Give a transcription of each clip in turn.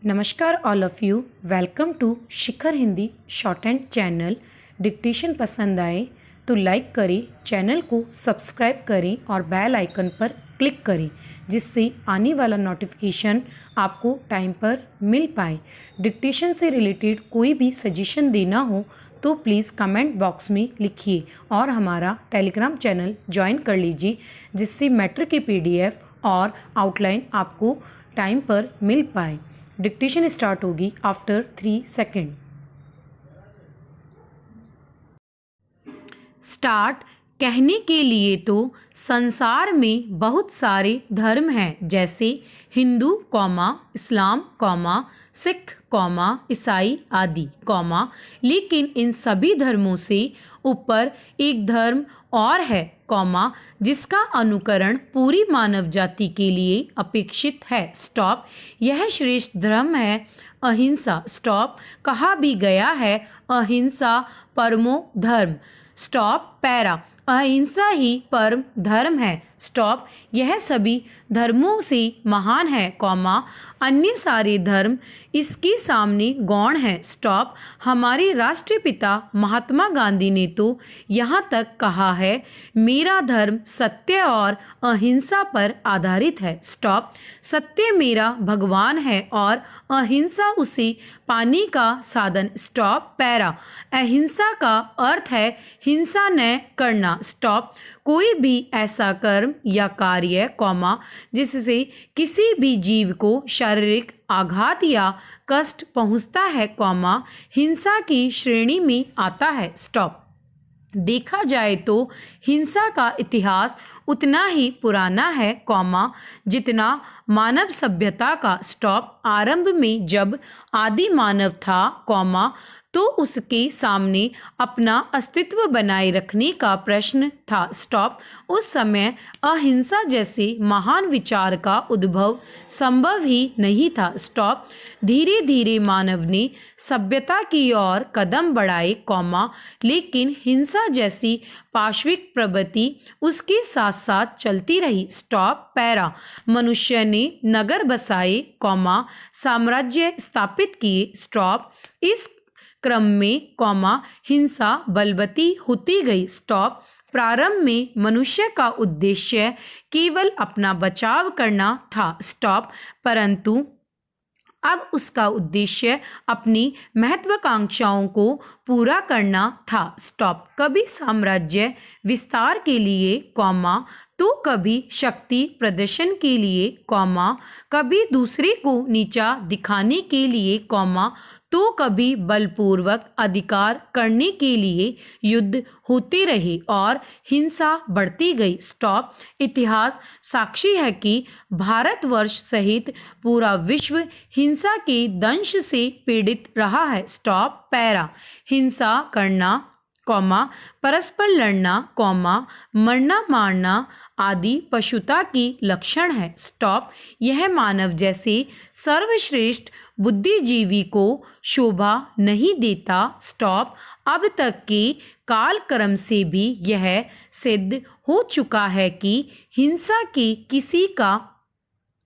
नमस्कार all of you, welcome to Shikhar Hindi shorthand channel. Dictation पसंद आए तो लाइक करें, चैनल को सब्सक्राइब करें और बेल आइकन पर क्लिक करें जिससे आने वाला नोटिफिकेशन आपको टाइम पर मिल पाए। डिक्टेशन से रिलेटेड कोई भी सजेशन देना हो तो प्लीज़ कमेंट बॉक्स में लिखिए और हमारा टेलीग्राम चैनल ज्वाइन कर लीजिए जिससे मैटर की PDF और आउटलाइन आपको टाइम पर मिल पाए। डिक्टेशन स्टार्ट होगी आफ्टर 3 सेकेंड। स्टार्ट। कहने के लिए तो संसार में बहुत सारे धर्म हैं, जैसे हिंदू कौमा, इस्लाम कौमा, सिख कौमा, ईसाई आदि कौमा, लेकिन इन सभी धर्मों से ऊपर एक धर्म और है कौमा, जिसका अनुकरण पूरी मानव जाति के लिए अपेक्षित है। स्टॉप। यह श्रेष्ठ धर्म है अहिंसा। स्टॉप। कहा भी गया है अहिंसा परमो धर्म। स्टॉप। पैरा। अहिंसा ही परम धर्म है। स्टॉप। यह सभी धर्मों से महान है कौमा, अन्य सारे धर्म इसके सामने गौण है। स्टॉप। हमारे राष्ट्रपिता महात्मा गांधी ने तो यहाँ तक कहा है, मेरा धर्म सत्य और अहिंसा पर आधारित है। स्टॉप। सत्य मेरा भगवान है और अहिंसा उसे पाने का साधन। स्टॉप। पैरा। अहिंसा का अर्थ है हिंसा न करना। स्टॉप। कोई भी ऐसा कर्म या कार्य कौमा जिससे किसी भी जीव को शारीरिक आघात या कष्ट पहुंचता है कौमा, हिंसा की श्रेणी में आता है। स्टॉप। देखा जाए तो हिंसा का इतिहास उतना ही पुराना है कौमा जितना मानव सभ्यता का। स्टॉप। आरंभ में जब आदि मानव था कौमा तो उसके सामने अपना अस्तित्व बनाए रखने का प्रश्न था। स्टॉप। उस समय अहिंसा जैसे महान विचार का उद्भव संभव ही नहीं था। स्टॉप। धीरे धीरे मानव ने सभ्यता की ओर कदम बढ़ाए कौमा, लेकिन हिंसा जैसी पाशविक प्रवृत्ति उसके साथ साथ चलती रही। स्टॉप। पैरा। मनुष्य ने नगर बसाए कौमा, साम्राज्य स्थापित किए। स्टॉप। इस क्रम में कौमा हिंसा बलवती होती गई। स्टॉप। प्रारंभ में मनुष्य का उद्देश्य केवल अपना बचाव करना था। स्टॉप। परंतु अब उसका उद्देश्य अपनी महत्वाकांक्षाओं को पूरा करना था। स्टॉप। कभी साम्राज्य विस्तार के लिए कौमा तो कभी शक्ति प्रदर्शन के लिए कौमा, कभी दूसरे को नीचा दिखाने के लिए कौमा तो कभी बलपूर्वक अधिकार करने के लिए युद्ध होते रहे और हिंसा बढ़ती गई। स्टॉप। इतिहास साक्षी है कि भारतवर्ष सहित पूरा विश्व हिंसा के दंश से पीड़ित रहा है। स्टॉप। पैरा। हिंसा करना कौमा, परस्पर लड़ना कौमा, मरना मारना आदि पशुता की लक्षण है। स्टॉप। यह मानव जैसे सर्वश्रेष्ठ बुद्धिजीवी को शोभा नहीं देता। स्टॉप। अब तक के कालक्रम से भी यह सिद्ध हो चुका है कि हिंसा के किसी का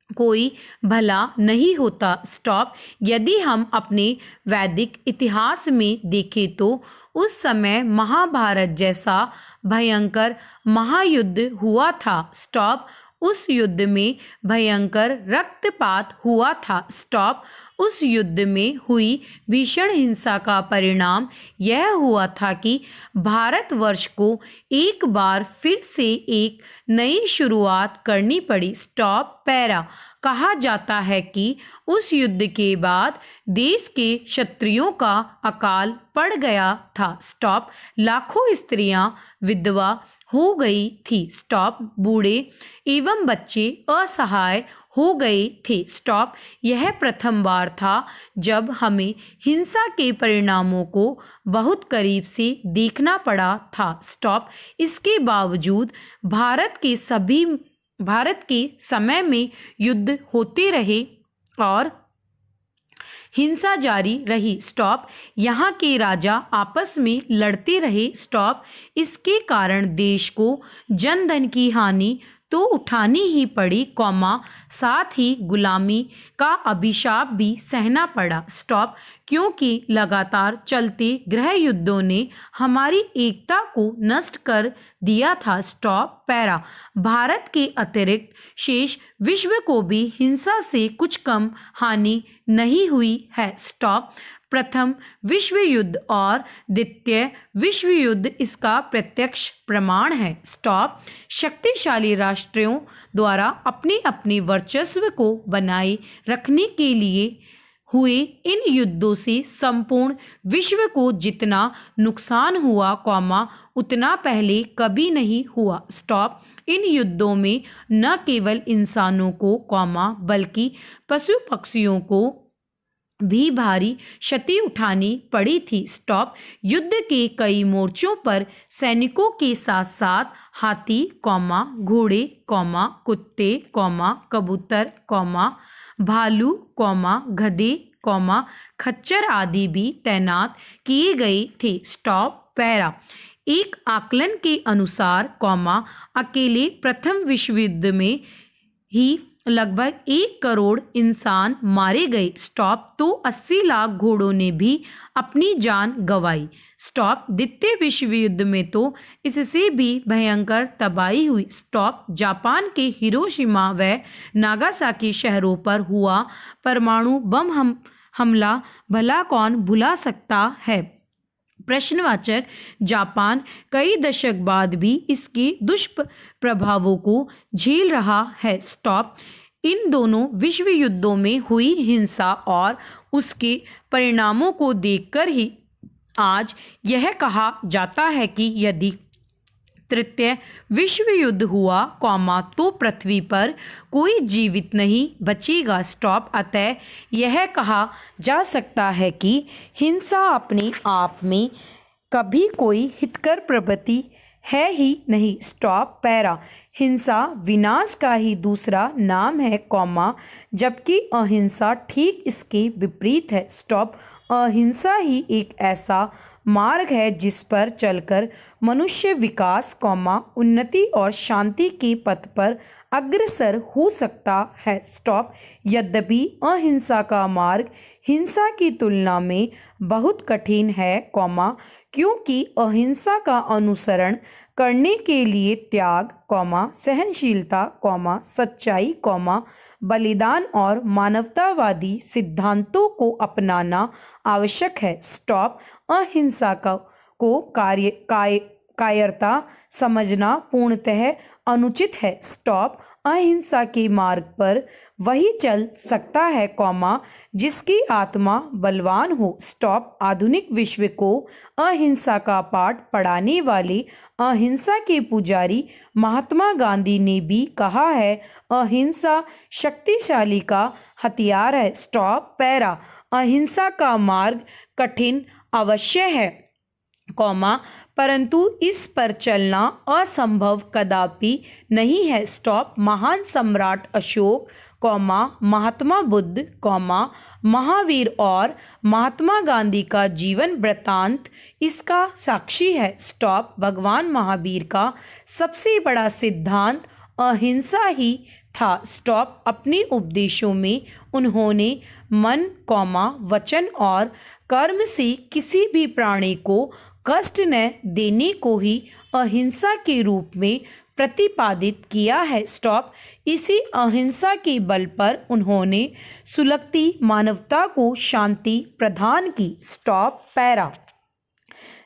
कोई भला नहीं होता। स्टॉप। यदि हम अपने वैदिक इतिहास में देखें तो उस समय महाभारत जैसा भयंकर महायुद्ध हुआ था। स्टॉप। उस युद्ध में भयंकर रक्तपात हुआ था। स्टॉप। उस युद्ध में हुई भीषण हिंसा का परिणाम यह हुआ था कि भारतवर्ष को एक बार फिर से एक नई शुरुआत करनी पड़ी। स्टॉप। पैरा। कहा जाता है कि उस युद्ध के बाद देश के क्षत्रियों का अकाल पड़ गया था। स्टॉप। लाखों स्त्रियां विधवा हो गई थी। स्टॉप। बूढ़े एवं बच्चे असहाय हो गए थे। स्टॉप। यह प्रथम बार था जब हमें हिंसा के परिणामों को बहुत करीब से देखना पड़ा था। स्टॉप। इसके बावजूद भारत के समय में युद्ध होते रहे और हिंसा जारी रही। स्टॉप। यहाँ के राजा आपस में लड़ते रहे। स्टॉप। इसके कारण देश को जनधन की हानि तो उठानी ही पड़ी कौमा, साथ ही गुलामी का अभिशाप भी सहना पड़ा। स्टॉप। क्योंकि लगातार चलते गृह युद्धों ने हमारी एकता को नष्ट कर दिया था। स्टॉप। पैरा। भारत के अतिरिक्त शेष विश्व को भी हिंसा से कुछ कम हानि नहीं हुई है। स्टॉप। प्रथम विश्व युद्ध और द्वितीय विश्व युद्ध इसका प्रत्यक्ष प्रमाण है। स्टॉप। शक्तिशाली राष्ट्रों द्वारा अपने अपने वर्चस्व को बनाए रखने के लिए हुए इन युद्धों से संपूर्ण विश्व को जितना नुकसान हुआ उतना पहले कभी नहीं हुआ। स्टॉप। इन युद्धों में न केवल इंसानों को बल्कि पशु पक्षियों को भी भारी क्षति उठानी पड़ी थी। स्टॉप। युद्ध के कई मोर्चों पर सैनिकों के साथ साथ हाथी घोड़े कुत्ते कबूतर भालू गधे खच्चर आदि भी तैनात किए गए थे। स्टॉप। पैरा। एक आकलन के अनुसार अकेले प्रथम विश्व युद्ध में ही लगभग 1 करोड़ इंसान मारे गए। स्टॉप। तो 80 लाख घोड़ों ने भी अपनी जान गंवाई। स्टॉप। द्वितीय विश्व युद्ध में तो इससे भी भयंकर तबाही हुई। स्टॉप। जापान के हिरोशिमा व नागासाकी शहरों पर हुआ परमाणु बम हमला भला कौन भुला सकता है। प्रश्नवाचक। जापान कई दशक बाद भी इसके दुष्प्रभावों को झेल रहा है। स्टॉप। इन दोनों विश्व युद्धों में हुई हिंसा और उसके परिणामों को देखकर ही आज यह कहा जाता है कि यदि तृतीय विश्व युद्ध हुआ तो पृथ्वी पर कोई जीवित नहीं बचेगा। स्टॉप। अतः यह कहा जा सकता है कि हिंसा अपने आप में कभी कोई हितकर प्रवृत्ति है ही नहीं। स्टॉप। पैरा। हिंसा विनाश का ही दूसरा नाम है जबकि अहिंसा ठीक इसके विपरीत है। स्टॉप। अहिंसा ही एक ऐसा मार्ग है जिस पर चलकर मनुष्य विकास उन्नति और शांति के पथ पर अग्रसर हो सकता है। स्टॉप। यद्यपि अहिंसा का मार्ग हिंसा की तुलना में बहुत कठिन है क्योंकि अहिंसा का अनुसरण करने के लिए त्याग सहनशीलता सच्चाई बलिदान और मानवतावादी सिद्धांतों को अपनाना आवश्यक है। स्टॉप। अहिंसा को कायरता समझना पूर्णतः अनुचित है। स्टॉप। अहिंसा के मार्ग पर वही चल सकता है जिसकी आत्मा बलवान हो। स्टॉप। आधुनिक विश्व को अहिंसा का पाठ पढ़ाने वाले अहिंसा के पुजारी महात्मा गांधी ने भी कहा है अहिंसा शक्तिशाली का हथियार है। स्टॉप। पैरा। अहिंसा का मार्ग कठिन अवश्य है परंतु इस पर चलना असंभव कदापि नहीं है। स्टॉप। महान सम्राट अशोक महात्मा बुद्ध महावीर और महात्मा गांधी का जीवन वृत्तांत इसका साक्षी है। स्टॉप। भगवान महावीर का सबसे बड़ा सिद्धांत अहिंसा ही था। स्टॉप। अपने उपदेशों में उन्होंने मन वचन और कर्म से किसी भी प्राणी को कष्ट न देने को ही अहिंसा के रूप में प्रतिपादित किया है। स्टॉप। इसी अहिंसा के बल पर उन्होंने सुलगती मानवता को शांति प्रदान की। स्टॉप। पैरा।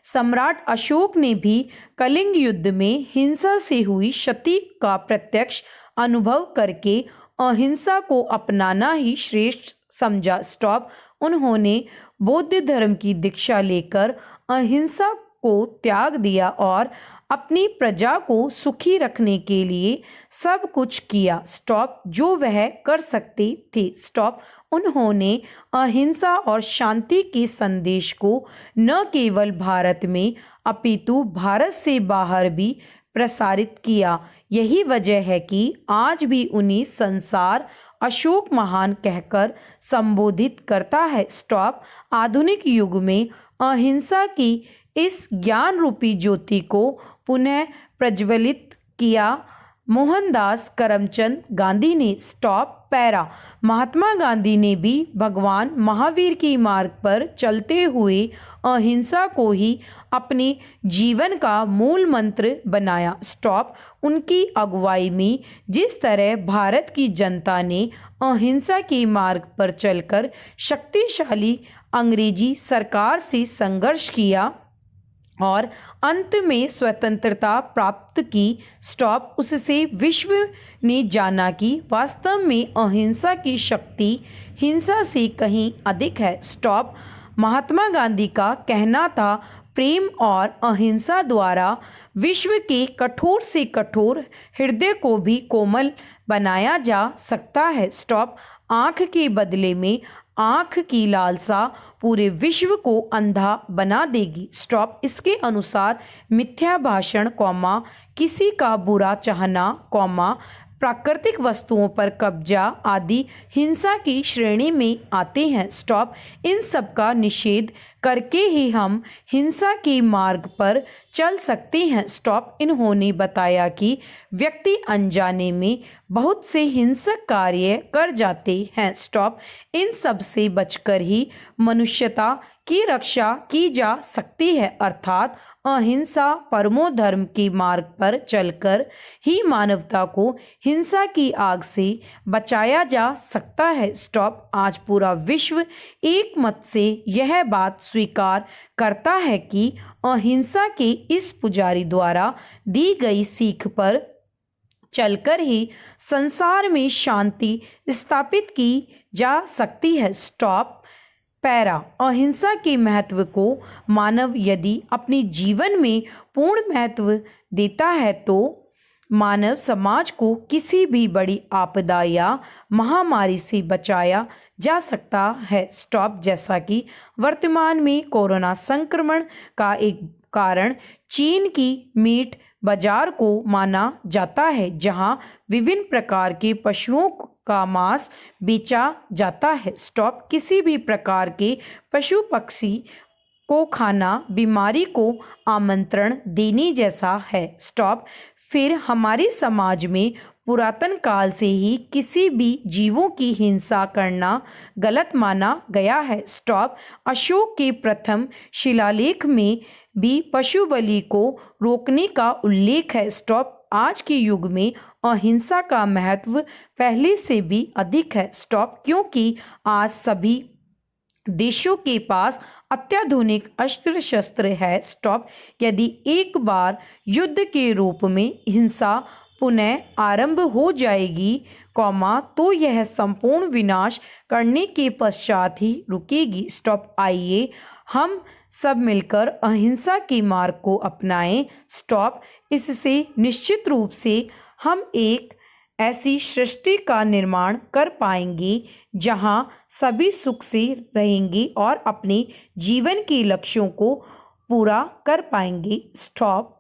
सम्राट अशोक ने भी कलिंग युद्ध में हिंसा से हुई क्षति का प्रत्यक्ष अनुभव करके अहिंसा को अपनाना ही श्रेष्ठ समझा। स्टॉप। उन्होंने बौद्ध धर्म की दीक्षा लेकर अहिंसा को त्याग दिया और अपनी प्रजा को सुखी रखने के लिए सब कुछ किया। स्टॉप। जो वह कर सकते थे। स्टॉप। उन्होंने अहिंसा और शांति के संदेश को न केवल भारत में अपितु भारत से बाहर भी प्रसारित किया। यही वजह है कि आज भी उन्हें संसार अशोक महान कहकर संबोधित करता है। स्टॉप। आधुनिक युग में अहिंसा की इस ज्ञान रूपी ज्योति को पुनः प्रज्वलित किया मोहनदास करमचंद गांधी ने। स्टॉप। पैरा। महात्मा गांधी ने भी भगवान महावीर की मार्ग पर चलते हुए अहिंसा को ही अपने जीवन का मूल मंत्र बनाया। स्टॉप। उनकी अगुवाई में जिस तरह भारत की जनता ने अहिंसा के मार्ग पर चलकर शक्तिशाली अंग्रेजी सरकार से संघर्ष किया और अंत में स्वतंत्रता प्राप्त की। स्टॉप। उससे विश्व ने जाना कि वास्तव में अहिंसा की शक्ति हिंसा से कहीं अधिक है। स्टॉप। महात्मा गांधी का कहना था, प्रेम और अहिंसा द्वारा विश्व के कठोर से कठोर हृदय को भी कोमल बनाया जा सकता है। स्टॉप। आंख के बदले में आंख की लालसा पूरे विश्व को अंधा बना देगी। स्टॉप। इसके अनुसार मिथ्या भाषण, किसी का बुरा चाहना, प्राकृतिक वस्तुओं पर कब्जा आदि हिंसा की श्रेणी में आते हैं। स्टॉप। इन सब का निषेध करके ही हम हिंसा के मार्ग पर चल सकते हैं। स्टॉप। इन्होंने बताया कि व्यक्ति अनजाने में बहुत से हिंसक कार्य कर जाते हैं। स्टॉप। इन सब से बचकर ही मनुष्यता की रक्षा की जा सकती है, अर्थात अहिंसा परमो धर्म के मार्ग पर चलकर ही मानवता को हिंसा की आग से बचाया जा सकता है। स्टॉप। आज पूरा विश्व एक मत से यह बात स्वीकार करता है कि अहिंसा के इस पुजारी द्वारा दी गई सीख पर चलकर ही संसार में शांति स्थापित की जा सकती है। स्टॉप। पैरा। अहिंसा के महत्व को मानव यदि अपने जीवन में पूर्ण महत्व देता है तो मानव समाज को किसी भी बड़ी आपदा या महामारी से बचाया जा सकता है। स्टॉप। जैसा कि वर्तमान में कोरोना संक्रमण का एक कारण चीन की मीट बाजार को माना जाता है, जहां विभिन्न प्रकार के पशुओं का मांस बेचा जाता है। स्टॉप। किसी भी प्रकार के पशु पक्षी को खाना बीमारी को आमंत्रण देने जैसा है। स्टॉप। फिर हमारे समाज में पुरातन काल से ही किसी भी जीवों की हिंसा करना गलत माना गया है। स्टॉप। अशोक के प्रथम शिलालेख में भी पशु बलि को रोकने का उल्लेख है। स्टॉप। आज के युग में अहिंसा का महत्व पहले से भी अधिक है। स्टॉप। क्योंकि आज सभी देशों के पास अत्याधुनिक अस्त्र शस्त्र है। स्टॉप। यदि एक बार युद्ध के रूप में हिंसा पुनः आरंभ हो जाएगी, तो यह संपूर्ण विनाश करने के पश्चात ही रुकेगी। स्टॉप। आइए हम सब मिलकर अहिंसा के मार्ग को अपनाएं। स्टॉप। इससे निश्चित रूप से हम एक ऐसी सृष्टि का निर्माण कर पाएंगे जहां सभी सुख से रहेंगे और अपने जीवन के लक्ष्यों को पूरा कर पाएंगे। स्टॉप।